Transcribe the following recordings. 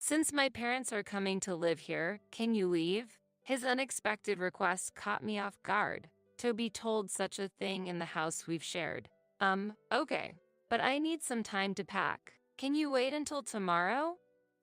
Since my parents are coming to live here, can you leave? His unexpected request caught me off guard. To be told such a thing in the house we've shared. Okay. But I need some time to pack. Can you wait until tomorrow?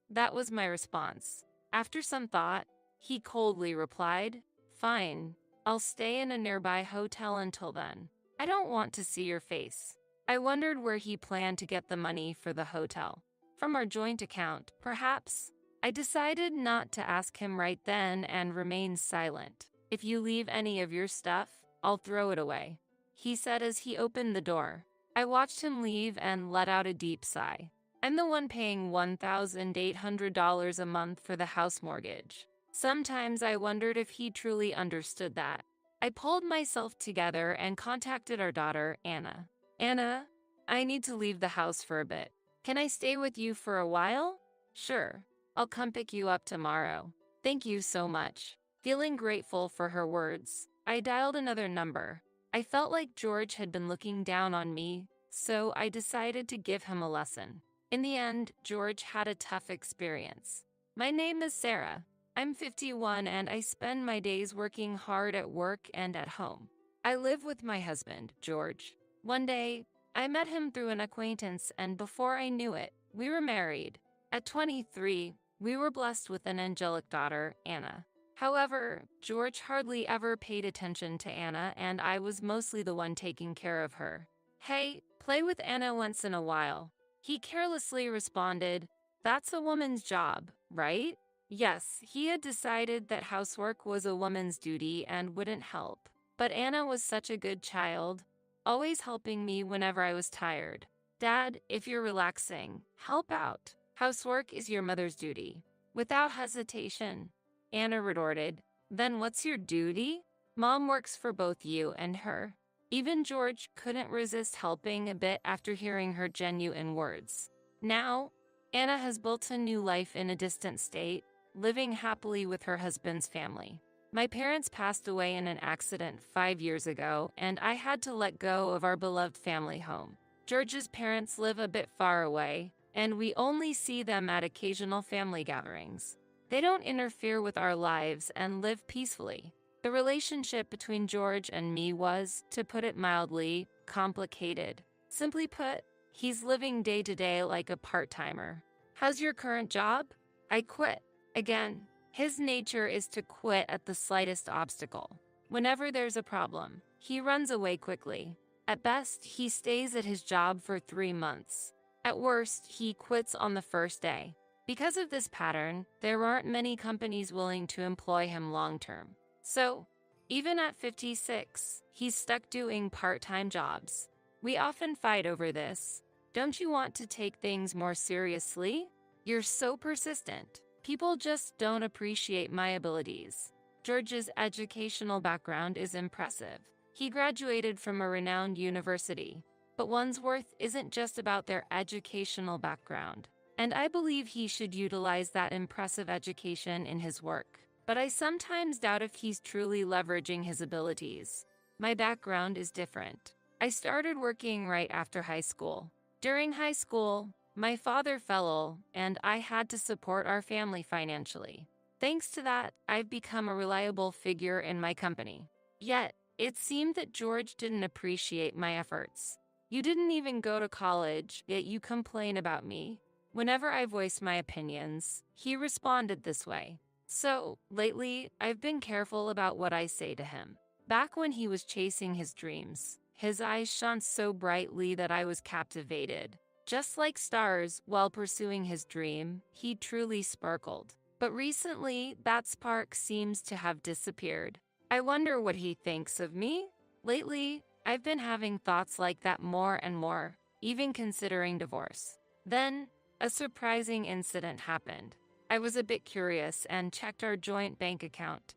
That was my response. After some thought, he coldly replied, "Fine. I'll stay in a nearby hotel until then. I don't want to see your face." I wondered where he planned to get the money for the hotel. From our joint account, perhaps? I decided not to ask him right then and remained silent. "If you leave any of your stuff, I'll throw it away," he said as he opened the door. I watched him leave and let out a deep sigh. I'm the one paying $1,800 a month for the house mortgage. Sometimes I wondered if he truly understood that. I pulled myself together and contacted our daughter, Anna. "Anna, I need to leave the house for a bit. Can I stay with you for a while?" "Sure. I'll come pick you up tomorrow." "Thank you so much." Feeling grateful for her words, I dialed another number. I felt like George had been looking down on me, so I decided to give him a lesson. In the end, George had a tough experience. "My name is Sarah. I'm 51 and I spend my days working hard at work and at home. I live with my husband, George. One day, I met him through an acquaintance and before I knew it, we were married. At 23, we were blessed with an angelic daughter, Anna. However, George hardly ever paid attention to Anna and I was mostly the one taking care of her. "Hey, play with Anna once in a while." He carelessly responded, "That's a woman's job, right?" Yes, he had decided that housework was a woman's duty and wouldn't help. But Anna was such a good child, always helping me whenever I was tired. "Dad, if you're relaxing, help out. Housework is your mother's duty." Without hesitation, Anna retorted, "Then what's your duty? Mom works for both you and her." Even George couldn't resist helping a bit after hearing her genuine words. Now, Anna has built a new life in a distant state, living happily with her husband's family. My parents passed away in an accident 5 years ago, and I had to let go of our beloved family home. George's parents live a bit far away, and we only see them at occasional family gatherings. They don't interfere with our lives and live peacefully. The relationship between George and me was, to put it mildly, complicated. Simply put, he's living day to day like a part-timer. "How's your current job?" "I quit." Again, his nature is to quit at the slightest obstacle. Whenever there's a problem, he runs away quickly. At best, he stays at his job for 3 months. At worst, he quits on the first day. Because of this pattern, there aren't many companies willing to employ him long-term. So, even at 56, he's stuck doing part-time jobs. We often fight over this. "Don't you want to take things more seriously? You're so persistent. People just don't appreciate my abilities." George's educational background is impressive. He graduated from a renowned university. But one's worth isn't just about their educational background. And I believe he should utilize that impressive education in his work. But I sometimes doubt if he's truly leveraging his abilities. My background is different. I started working right after high school. During high school, my father fell ill, and I had to support our family financially. Thanks to that, I've become a reliable figure in my company. Yet, it seemed that George didn't appreciate my efforts. "You didn't even go to college, yet you complain about me." Whenever I voiced my opinions, he responded this way. So, lately, I've been careful about what I say to him. Back when he was chasing his dreams, his eyes shone so brightly that I was captivated. Just like stars, while pursuing his dream, he truly sparkled. But recently, that spark seems to have disappeared. I wonder what he thinks of me. Lately, I've been having thoughts like that more and more, even considering divorce. Then, a surprising incident happened. I was a bit curious and checked our joint bank account.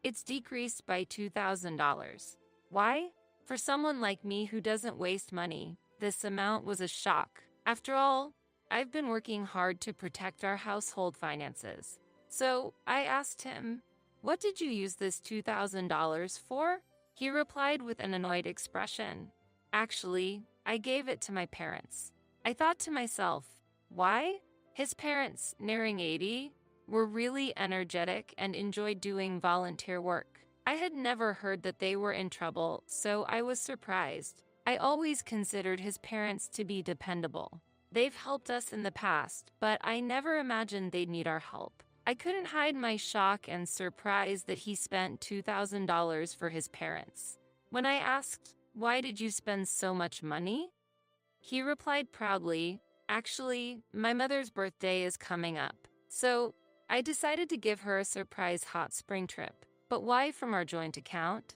It's decreased by $2,000. Why? For someone like me who doesn't waste money, this amount was a shock. After all, I've been working hard to protect our household finances. So I asked him, "What did you use this $2,000 for?" He replied with an annoyed expression. "Actually, I gave it to my parents." I thought to myself, why? His parents, nearing 80, were really energetic and enjoyed doing volunteer work. I had never heard that they were in trouble, so I was surprised. I always considered his parents to be dependable. They've helped us in the past, but I never imagined they'd need our help. I couldn't hide my shock and surprise that he spent $2,000 for his parents. When I asked, "Why did you spend so much money?" he replied proudly, "Actually, my mother's birthday is coming up, so I decided to give her a surprise hot spring trip." "But why from our joint account?"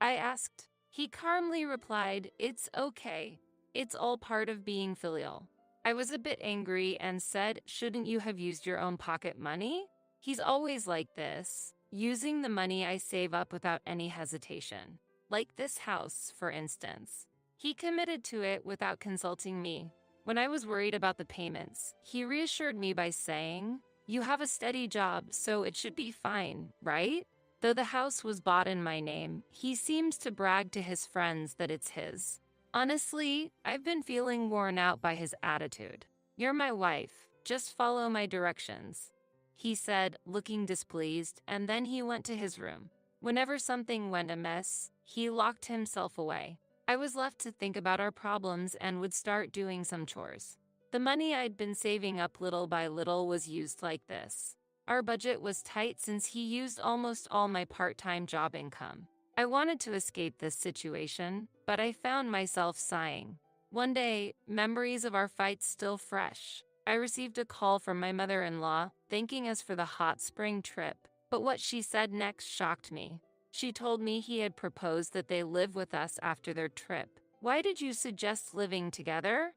I asked. He calmly replied, "It's okay. It's all part of being filial." I was a bit angry and said, "Shouldn't you have used your own pocket money?" He's always like this, using the money I save up without any hesitation. Like this house, for instance. He committed to it without consulting me. When I was worried about the payments, he reassured me by saying, "You have a steady job, so it should be fine, right?" Though the house was bought in my name, he seems to brag to his friends that it's his. Honestly, I've been feeling worn out by his attitude. "You're my wife, just follow my directions," he said, looking displeased, and then he went to his room. Whenever something went amiss, he locked himself away. I was left to think about our problems and would start doing some chores. The money I'd been saving up little by little was used like this. Our budget was tight since he used almost all my part-time job income. I wanted to escape this situation, but I found myself sighing. One day, memories of our fight still fresh, I received a call from my mother-in-law, thanking us for the hot spring trip, but what she said next shocked me. She told me he had proposed that they live with us after their trip. "Why did you suggest living together?"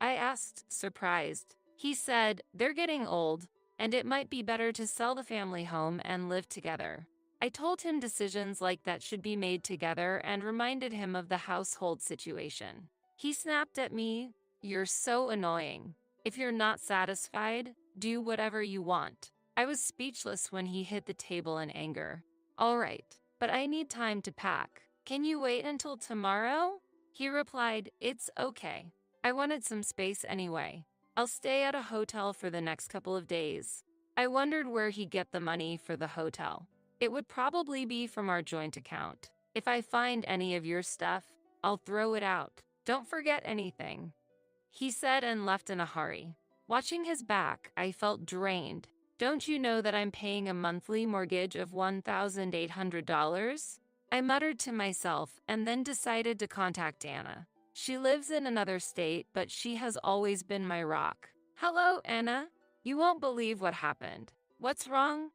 I asked, surprised. He said, "They're getting old, and it might be better to sell the family home and live together." I told him decisions like that should be made together and reminded him of the household situation. He snapped at me, "You're so annoying. If you're not satisfied, do whatever you want." I was speechless when he hit the table in anger. "All right, but I need time to pack. Can you wait until tomorrow?" He replied, "It's okay. I wanted some space anyway. I'll stay at a hotel for the next couple of days." I wondered where he'd get the money for the hotel. "It would probably be from our joint account. If I find any of your stuff, I'll throw it out. Don't forget anything," he said and left in a hurry. Watching his back, I felt drained. "Don't you know that I'm paying a monthly mortgage of $1,800? I muttered to myself and then decided to contact Anna. She lives in another state, but she has always been my rock. "Hello, Anna. You won't believe what happened." "What's wrong?"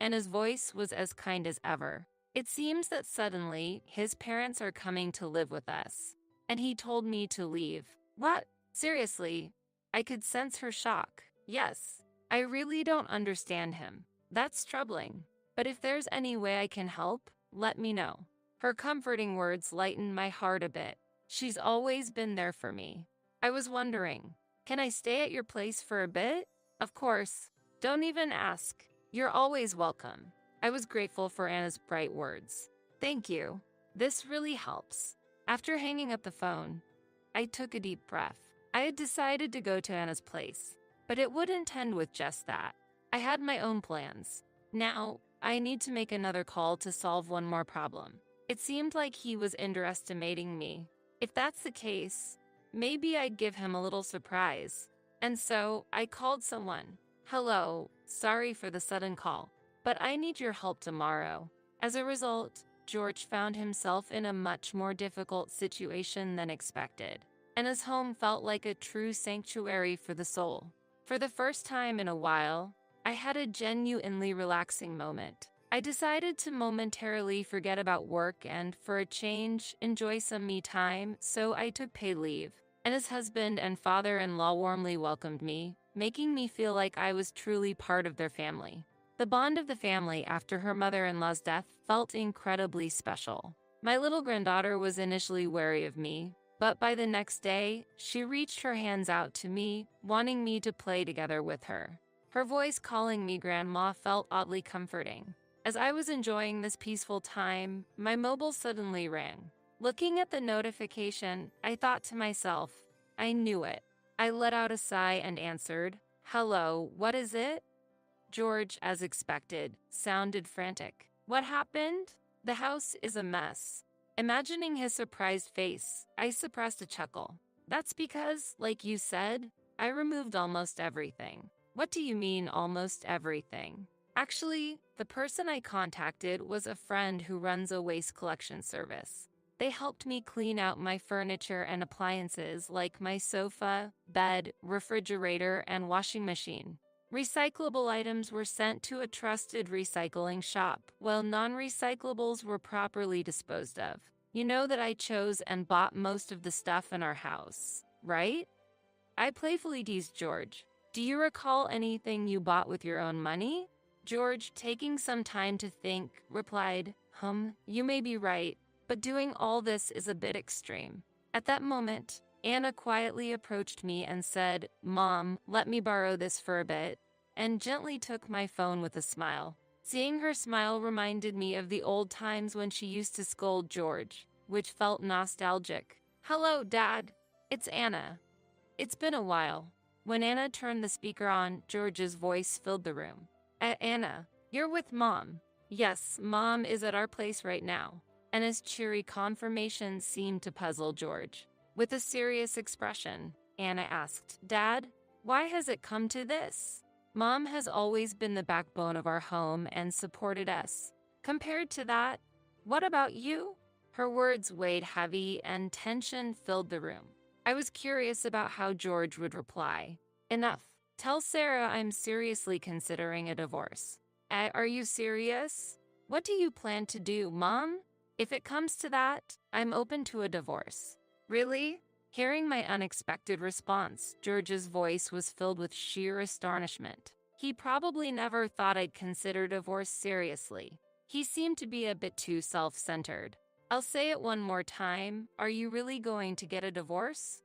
Anna's voice was as kind as ever. "It seems that suddenly his parents are coming to live with us, and he told me to leave." "What? Seriously?" I could sense her shock. "Yes. I really don't understand him. That's troubling. But if there's any way I can help, let me know." Her comforting words lightened my heart a bit. She's always been there for me. I was wondering, can I stay at your place for a bit? "Of course. Don't even ask. You're always welcome." I was grateful for Anna's bright words. "Thank you. This really helps." After hanging up the phone, I took a deep breath. I had decided to go to Anna's place, but it wouldn't end with just that. I had my own plans. Now, I need to make another call to solve one more problem. It seemed like he was underestimating me. If that's the case, maybe I'd give him a little surprise. And so, I called someone. "Hello, sorry for the sudden call, but I need your help tomorrow." As a result, George found himself in a much more difficult situation than expected, and his home felt like a true sanctuary for the soul. For the first time in a while, I had a genuinely relaxing moment. I decided to momentarily forget about work and, for a change, enjoy some me time, so I took paid leave. And his husband and father-in-law warmly welcomed me, making me feel like I was truly part of their family. The bond of the family after her mother-in-law's death felt incredibly special. My little granddaughter was initially wary of me, but by the next day, she reached her hands out to me, wanting me to play together with her. Her voice calling me grandma felt oddly comforting. As I was enjoying this peaceful time, my mobile suddenly rang. Looking at the notification, I thought to myself, I knew it. I let out a sigh and answered, Hello, what is it? George, as expected, sounded frantic. What happened? The house is a mess. Imagining his surprised face, I suppressed a chuckle. That's because, like you said, I removed almost everything. What do you mean, almost everything? Actually, the person I contacted was a friend who runs a waste collection service. They helped me clean out my furniture and appliances like my sofa, bed, refrigerator, and washing machine. Recyclable items were sent to a trusted recycling shop, while non-recyclables were properly disposed of. You know that I chose and bought most of the stuff in our house, right? I playfully teased George. Do you recall anything you bought with your own money? George, taking some time to think, replied, you may be right, but doing all this is a bit extreme. At that moment, Anna quietly approached me and said, Mom, let me borrow this for a bit, and gently took my phone with a smile. Seeing her smile reminded me of the old times when she used to scold George, which felt nostalgic. Hello, Dad. It's Anna. It's been a while. When Anna turned the speaker on, George's voice filled the room. Anna, you're with Mom. Yes, Mom is at our place right now. Anna's cheery confirmation seemed to puzzle George. With a serious expression, Anna asked, Dad, why has it come to this? Mom has always been the backbone of our home and supported us. Compared to that, what about you? Her words weighed heavy and tension filled the room. I was curious about how George would reply. Enough. Tell Sarah I'm seriously considering a divorce. Are you serious? What do you plan to do, Mom? If it comes to that, I'm open to a divorce. Really? Hearing my unexpected response, George's voice was filled with sheer astonishment. He probably never thought I'd consider divorce seriously. He seemed to be a bit too self-centered. I'll say it one more time. Are you really going to get a divorce?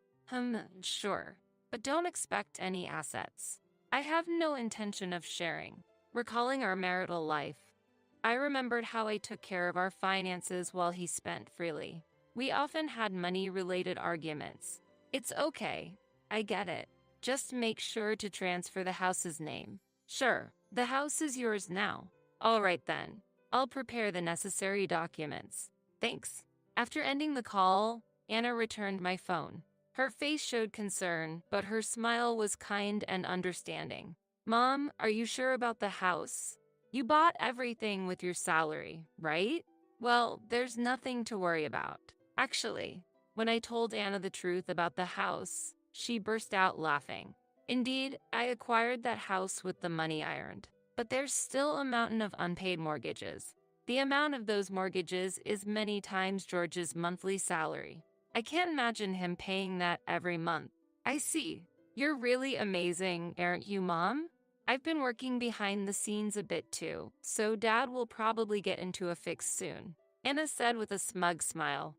Sure. But don't expect any assets. I have no intention of sharing. Recalling our marital life, I remembered how I took care of our finances while he spent freely. We often had money-related arguments. It's okay. I get it. Just make sure to transfer the house's name. Sure, the house is yours now. All right then. I'll prepare the necessary documents. Thanks. After ending the call, Anna returned my phone. Her face showed concern, but her smile was kind and understanding. Mom, are you sure about the house? You bought everything with your salary, right? Well, there's nothing to worry about. Actually, when I told Anna the truth about the house, she burst out laughing. Indeed, I acquired that house with the money I earned. But there's still a mountain of unpaid mortgages. The amount of those mortgages is many times George's monthly salary. I can't imagine him paying that every month. I see. You're really amazing, aren't you, Mom? I've been working behind the scenes a bit too, so Dad will probably get into a fix soon. Anna said with a smug smile.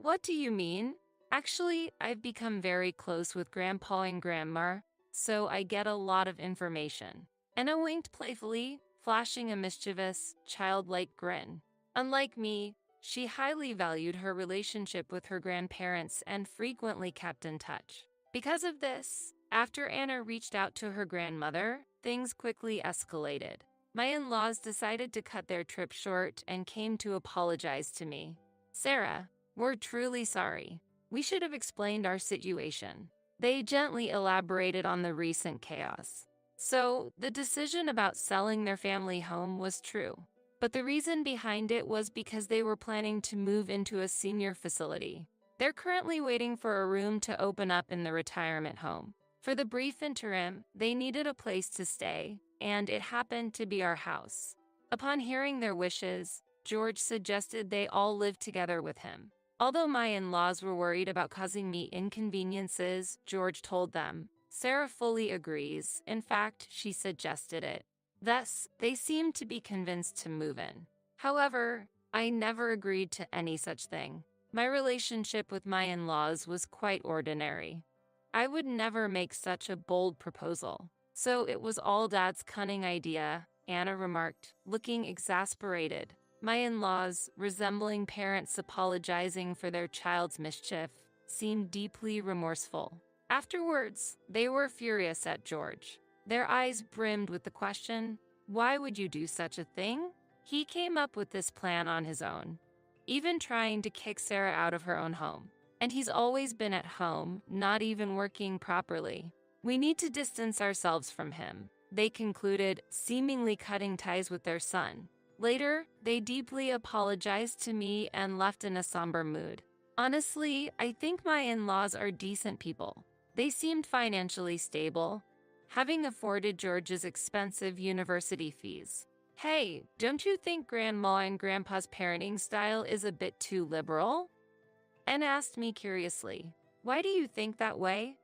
What do you mean? Actually, I've become very close with Grandpa and Grandma, so I get a lot of information. Anna winked playfully, flashing a mischievous, childlike grin. Unlike me, she highly valued her relationship with her grandparents and frequently kept in touch. Because of this, after Anna reached out to her grandmother, things quickly escalated. My in-laws decided to cut their trip short and came to apologize to me. Sarah, we're truly sorry. We should have explained our situation. They gently elaborated on the recent chaos. So, the decision about selling their family home was true. But the reason behind it was because they were planning to move into a senior facility. They're currently waiting for a room to open up in the retirement home. For the brief interim, they needed a place to stay, and it happened to be our house. Upon hearing their wishes, George suggested they all live together with him. Although my in-laws were worried about causing me inconveniences, George told them, Sarah fully agrees. In fact, she suggested it. Thus, they seemed to be convinced to move in. However, I never agreed to any such thing. My relationship with my in-laws was quite ordinary. I would never make such a bold proposal. So it was all Dad's cunning idea, Anna remarked, looking exasperated. My in-laws, resembling parents apologizing for their child's mischief, seemed deeply remorseful. Afterwards, they were furious at George. Their eyes brimmed with the question, why would you do such a thing? He came up with this plan on his own, even trying to kick Sarah out of her own home. And he's always been at home, not even working properly. We need to distance ourselves from him, they concluded, seemingly cutting ties with their son. Later, they deeply apologized to me and left in a somber mood. Honestly, I think my in-laws are decent people. They seemed financially stable, having afforded George's expensive university fees. Hey, don't you think Grandma and Grandpa's parenting style is a bit too liberal? Anne asked me curiously, why do you think that way?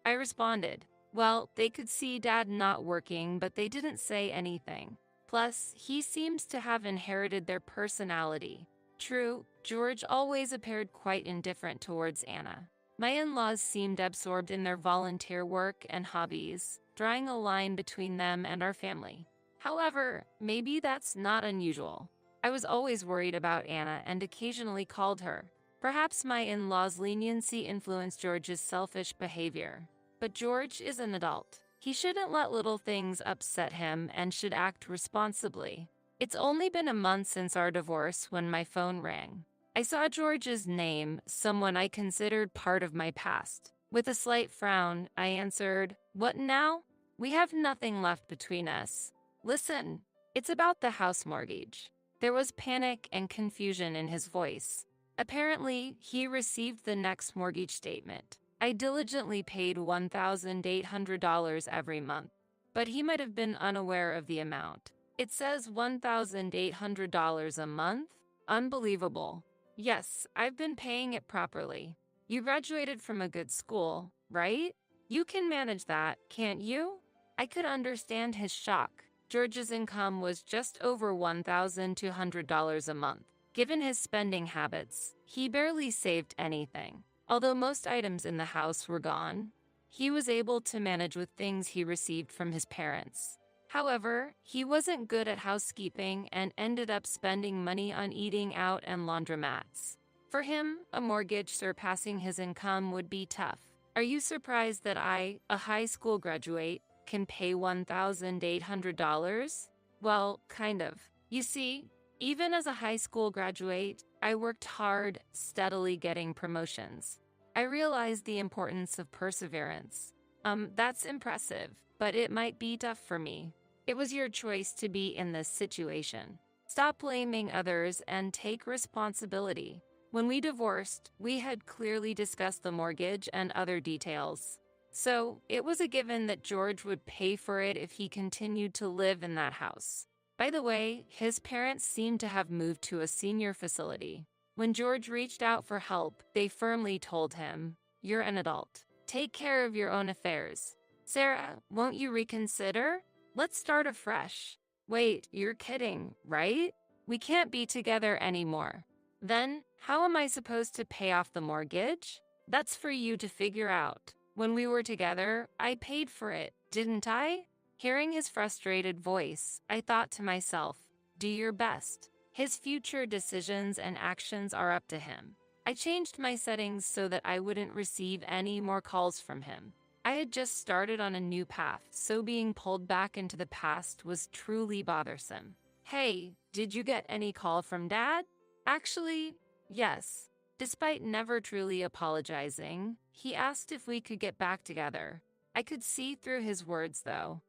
I responded, well, they could see Dad not working, but they didn't say anything. Plus, he seems to have inherited their personality. True, George always appeared quite indifferent towards Anna. My in-laws seemed absorbed in their volunteer work and hobbies, drawing a line between them and our family. However, maybe that's not unusual. I was always worried about Anna and occasionally called her. Perhaps my in-laws' leniency influenced George's selfish behavior. But George is an adult. He shouldn't let little things upset him and should act responsibly. It's only been a month since our divorce when my phone rang. I saw George's name, someone I considered part of my past. With a slight frown, I answered, "What now? We have nothing left between us. Listen, it's about the house mortgage." There was panic and confusion in his voice. Apparently, he received the next mortgage statement. I diligently paid $1,800 every month, but he might have been unaware of the amount. It says $1,800 a month? Unbelievable. Yes, I've been paying it properly. You graduated from a good school, right? You can manage that, can't you? I could understand his shock. George's income was just over $1,200 a month. Given his spending habits, he barely saved anything. Although most items in the house were gone, he was able to manage with things he received from his parents. However, he wasn't good at housekeeping and ended up spending money on eating out and laundromats. For him, a mortgage surpassing his income would be tough. Are you surprised that I, a high school graduate, can pay $1,800? Well, kind of. You see, even as a high school graduate, I worked hard, steadily getting promotions. I realized the importance of perseverance. That's impressive, but it might be tough for me. It was your choice to be in this situation. Stop blaming others and take responsibility. When we divorced, we had clearly discussed the mortgage and other details. So, it was a given that George would pay for it if he continued to live in that house. By the way, his parents seemed to have moved to a senior facility. When George reached out for help, they firmly told him, "You're an adult. Take care of your own affairs. Sarah, won't you reconsider? Let's start afresh." Wait, you're kidding, right? We can't be together anymore. Then, how am I supposed to pay off the mortgage? That's for you to figure out. When we were together, I paid for it, didn't I? Hearing his frustrated voice, I thought to myself, do your best. His future decisions and actions are up to him. I changed my settings so that I wouldn't receive any more calls from him. I had just started on a new path, so being pulled back into the past was truly bothersome. Hey, did you get any call from Dad? Actually, yes. Despite never truly apologizing, he asked if we could get back together. I could see through his words, though.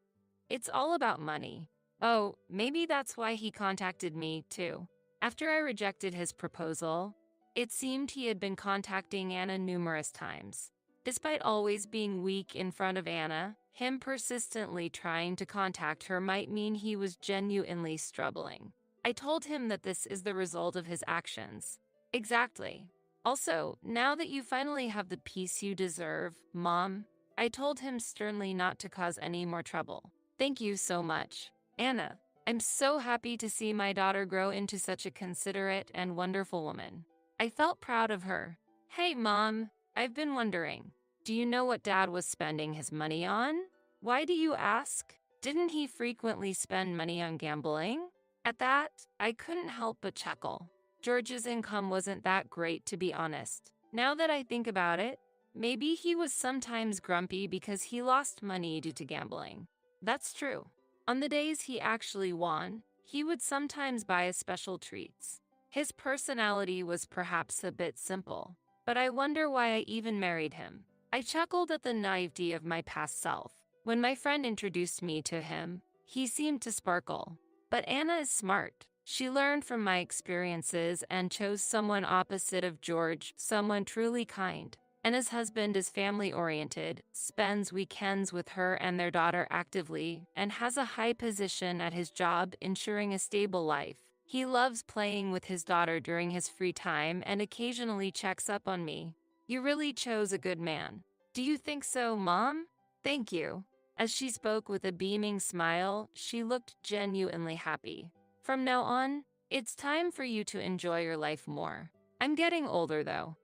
It's all about money. Oh, maybe that's why he contacted me, too. After I rejected his proposal, it seemed he had been contacting Anna numerous times. Despite always being weak in front of Anna, him persistently trying to contact her might mean he was genuinely struggling. I told him that this is the result of his actions. Exactly. Also, now that you finally have the peace you deserve, Mom, I told him sternly not to cause any more trouble. Thank you so much. Anna, I'm so happy to see my daughter grow into such a considerate and wonderful woman. I felt proud of her. Hey, Mom, I've been wondering, do you know what Dad was spending his money on? Why do you ask? Didn't he frequently spend money on gambling? At that, I couldn't help but chuckle. George's income wasn't that great, to be honest. Now that I think about it, maybe he was sometimes grumpy because he lost money due to gambling. That's true. On the days he actually won, he would sometimes buy us special treats. His personality was perhaps a bit simple, but I wonder why I even married him. I chuckled at the naivety of my past self. When my friend introduced me to him, he seemed to sparkle. But Anna is smart. She learned from my experiences and chose someone opposite of George, someone truly kind. Anna's husband is family-oriented, spends weekends with her and their daughter actively, and has a high position at his job, ensuring a stable life. He loves playing with his daughter during his free time and occasionally checks up on me. You really chose a good man. Do you think so, Mom? Thank you. As she spoke with a beaming smile, she looked genuinely happy. From now on, it's time for you to enjoy your life more. I'm getting older, though.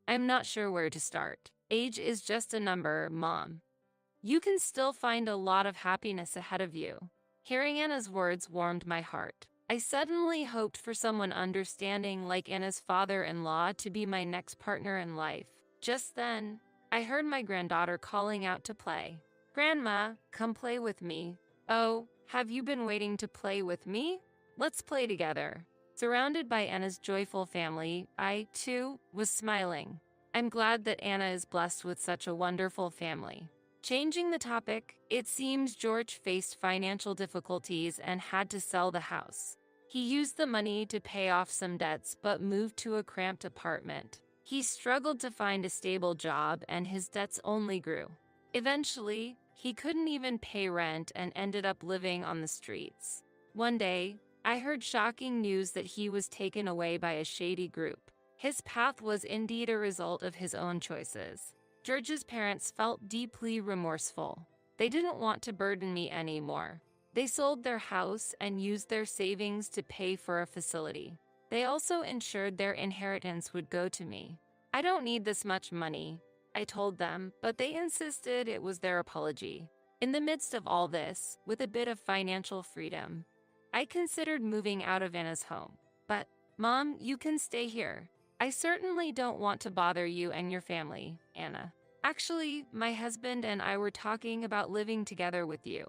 I'm not sure where to start. Age is just a number, Mom. You can still find a lot of happiness ahead of you. Hearing Anna's words warmed my heart. I suddenly hoped for someone understanding like Anna's father-in-law to be my next partner in life. Just then, I heard my granddaughter calling out to play. Grandma, come play with me. Oh, have you been waiting to play with me? Let's play together. Surrounded by Anna's joyful family, I, too, was smiling. I'm glad that Anna is blessed with such a wonderful family. Changing the topic, it seems George faced financial difficulties and had to sell the house. He used the money to pay off some debts but moved to a cramped apartment. He struggled to find a stable job and his debts only grew. Eventually, he couldn't even pay rent and ended up living on the streets. One day, I heard shocking news that he was taken away by a shady group. His path was indeed a result of his own choices. George's parents felt deeply remorseful. They didn't want to burden me anymore. They sold their house and used their savings to pay for a facility. They also ensured their inheritance would go to me. I don't need this much money, I told them, but they insisted it was their apology. In the midst of all this, with a bit of financial freedom, I considered moving out of Anna's home. But, Mom, you can stay here. I certainly don't want to bother you and your family, Anna. Actually, my husband and I were talking about living together with you.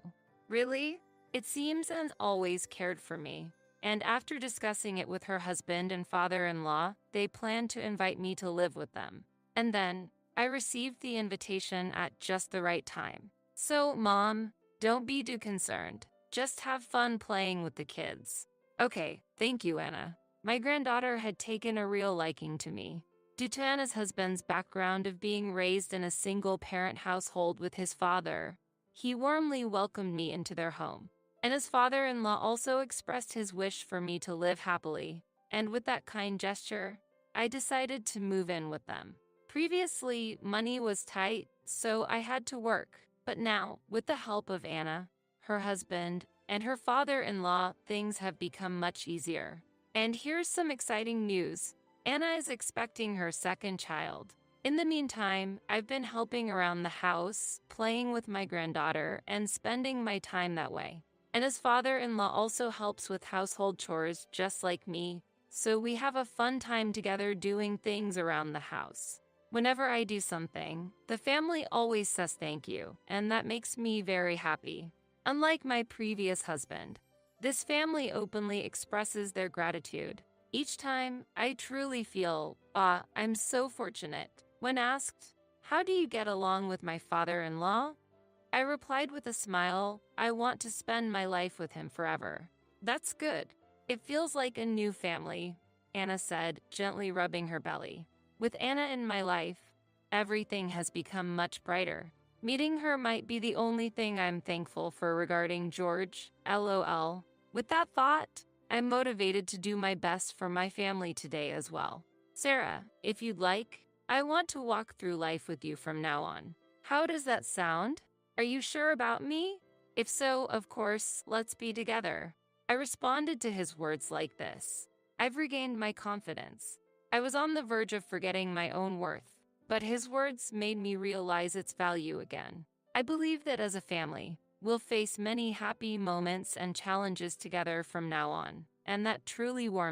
Really? It seems Anne always cared for me. And after discussing it with her husband and father-in-law, they planned to invite me to live with them. And then, I received the invitation at just the right time. So, Mom, don't be too concerned. Just have fun playing with the kids. Okay, thank you, Anna. My granddaughter had taken a real liking to me. Due to Anna's husband's background of being raised in a single-parent household with his father, he warmly welcomed me into their home. And his father-in-law also expressed his wish for me to live happily. And with that kind gesture, I decided to move in with them. Previously, money was tight, so I had to work. But now, with the help of Anna, her husband, and her father-in-law, things have become much easier. And here's some exciting news. Anna is expecting her second child. In the meantime, I've been helping around the house, playing with my granddaughter, and spending my time that way. And his father-in-law also helps with household chores just like me, so we have a fun time together doing things around the house. Whenever I do something, the family always says thank you, and that makes me very happy. Unlike my previous husband, this family openly expresses their gratitude. Each time, I truly feel, I'm so fortunate. When asked, how do you get along with my father-in-law? I replied with a smile, I want to spend my life with him forever. That's good. It feels like a new family, Anna said, gently rubbing her belly. With Anna in my life, everything has become much brighter. Meeting her might be the only thing I'm thankful for regarding George, LOL. With that thought, I'm motivated to do my best for my family today as well. Sarah, if you'd like, I want to walk through life with you from now on. How does that sound? Are you sure about me? If so, of course, let's be together. I responded to his words like this. I've regained my confidence. I was on the verge of forgetting my own worth, but his words made me realize its value again. I believe that as a family, we'll face many happy moments and challenges together from now on, and that truly warms